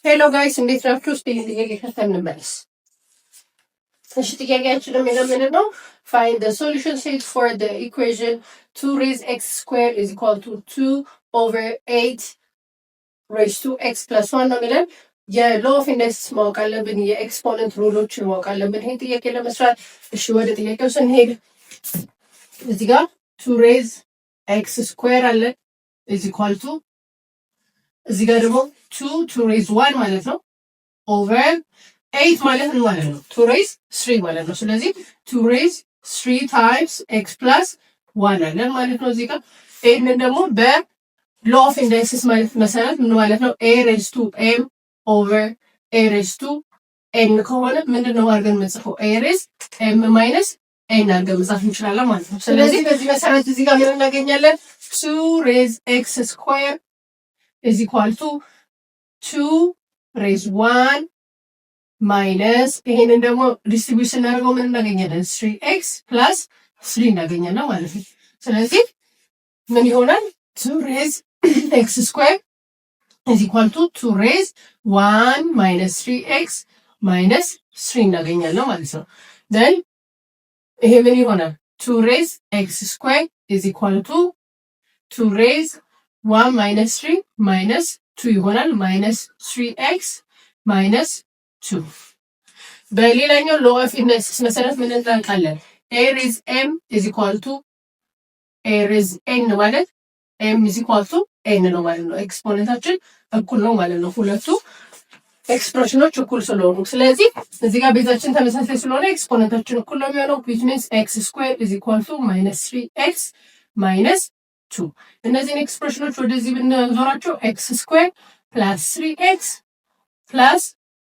ሄሎ ጋይስ እንዴት ናችሁ? እስቲ ጥያቄ ከተን እንመለስ። እሺ ጥያቄያችን ምንድን ነው? Find the solution set for the equation 2 raised x squared is equal to 2 over 8 raised to x plus 1 ነው የሚለን። የሎ ኦፍ ኢንደክስ ማወቅ አለብን፣ የኤክስፖነንት ሩሎችን ማወቅ አለብን ይሄን ጥያቄ ለመስራት። እሺ ወደ ጥያቄው ስንሄድ እዚህ ጋር 2 raised x squared አለ is equal to እዚህ ጋር ደግሞ 2 raised 1 ማለት ነው ኦቨር 8 ማለት ነው ማለት ነው 2 raised 3 ማለት ነው። ስለዚህ 2 raised 3 times x plus 1 አለ ማለት ነው እዚህ ጋር። ይሄንን ደግሞ በሎ ኦፍ ኢንደክስስ ማለት መሰረት ምን ማለት ነው a raised to m over a raised to n ከሆነ ምንድነው አድርገን የምንጽፈው a raised m minus n አድርገን መጻፍ እንችላለን ማለት ነው። ስለዚህ በዚህ መሰረት እዚህ ጋር ምን እናገኛለን? 2 raised x square is equal to 2 raised 1 minus ይሄንን ደግሞ ዲስትሪቢዩሽን እናደርገው ምን እናገኛለን? 3x plus 3 እናገኛለን ማለት ነው። ስለዚህ ምን ይሆናል? 2 raised x square is equal to 2 raised 1 minus 3x minus 3 እናገኛለን ማለት ነው። then ይሄ ምን ይሆናል? 2 raised x square is equal to 2 raised 1 minus 3 minus 2 ይሆናል minus 3x minus 2 በሌላኛው ሎ ኦፍ ኢንደክስ መሰረት ምን እንጠራለን? a raised m is equal to a raised n ማለት m is equal to n ነው ማለት ነው። ኤክስፖነንታችን እኩል ነው ማለት ነው ሁለቱ ኤክስፕሬሽኖች እኩል ስለሆኑ፣ ስለዚህ እዚህ ጋር ቤዛችን ተመሳሳይ ስለሆነ ኤክስፖነንታችን እኩል ነው የሚሆነው which means x squared is equal to minus 3x minus 2 እነዚህን ኤክስፕሬሽኖች ወደዚህ ብንዞራቸው x squared plus 3x plus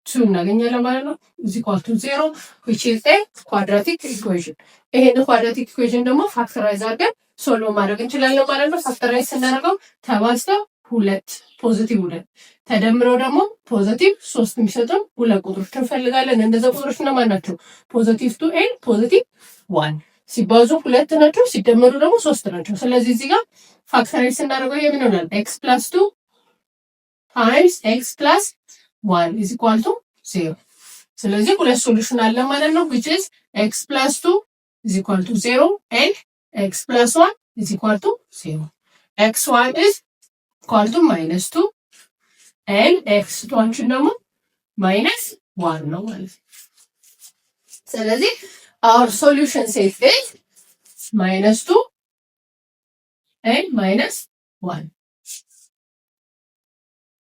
2 እናገኛለን ማለት ነው is equal to 0 which is a quadratic equation። ይሄን ኳድራቲክ ኢኩዌሽን ደግሞ ፋክተራይዝ አድርገን ሶልቭ ማድረግ እንችላለን ማለት ነው። ፋክተራይዝ ስናደርገው ተባዝተው 2 ፖዚቲቭ 2 ተደምረው ደግሞ ፖዚቲቭ 3 የሚሰጡን ሁለት ቁጥሮች እንፈልጋለን። እነዚህ ቁጥሮች እነማን ናቸው? ፖዚቲቭ 2 ኤንድ ፖዚቲቭ 1 ሲባዙ 2 ናቸው፣ ሲደመሩ ደግሞ 3 ናቸው። ስለዚህ እዚህ ጋር ፋክተራይዝ ስናደርገው ይሄ ምን ይሆናል? x plus 2 times x plus 1 is equal to 0። ስለዚህ ሁለት ሶሉሽን አለ ማለት ነው which is x plus 2 is equal to 0 and x plus 1 is equal to 0. x1 is equal to minus 2 and x2 ደግሞ minus 1 ነው ማለት ነው። ስለዚህ our solution set is minus 2 and minus 1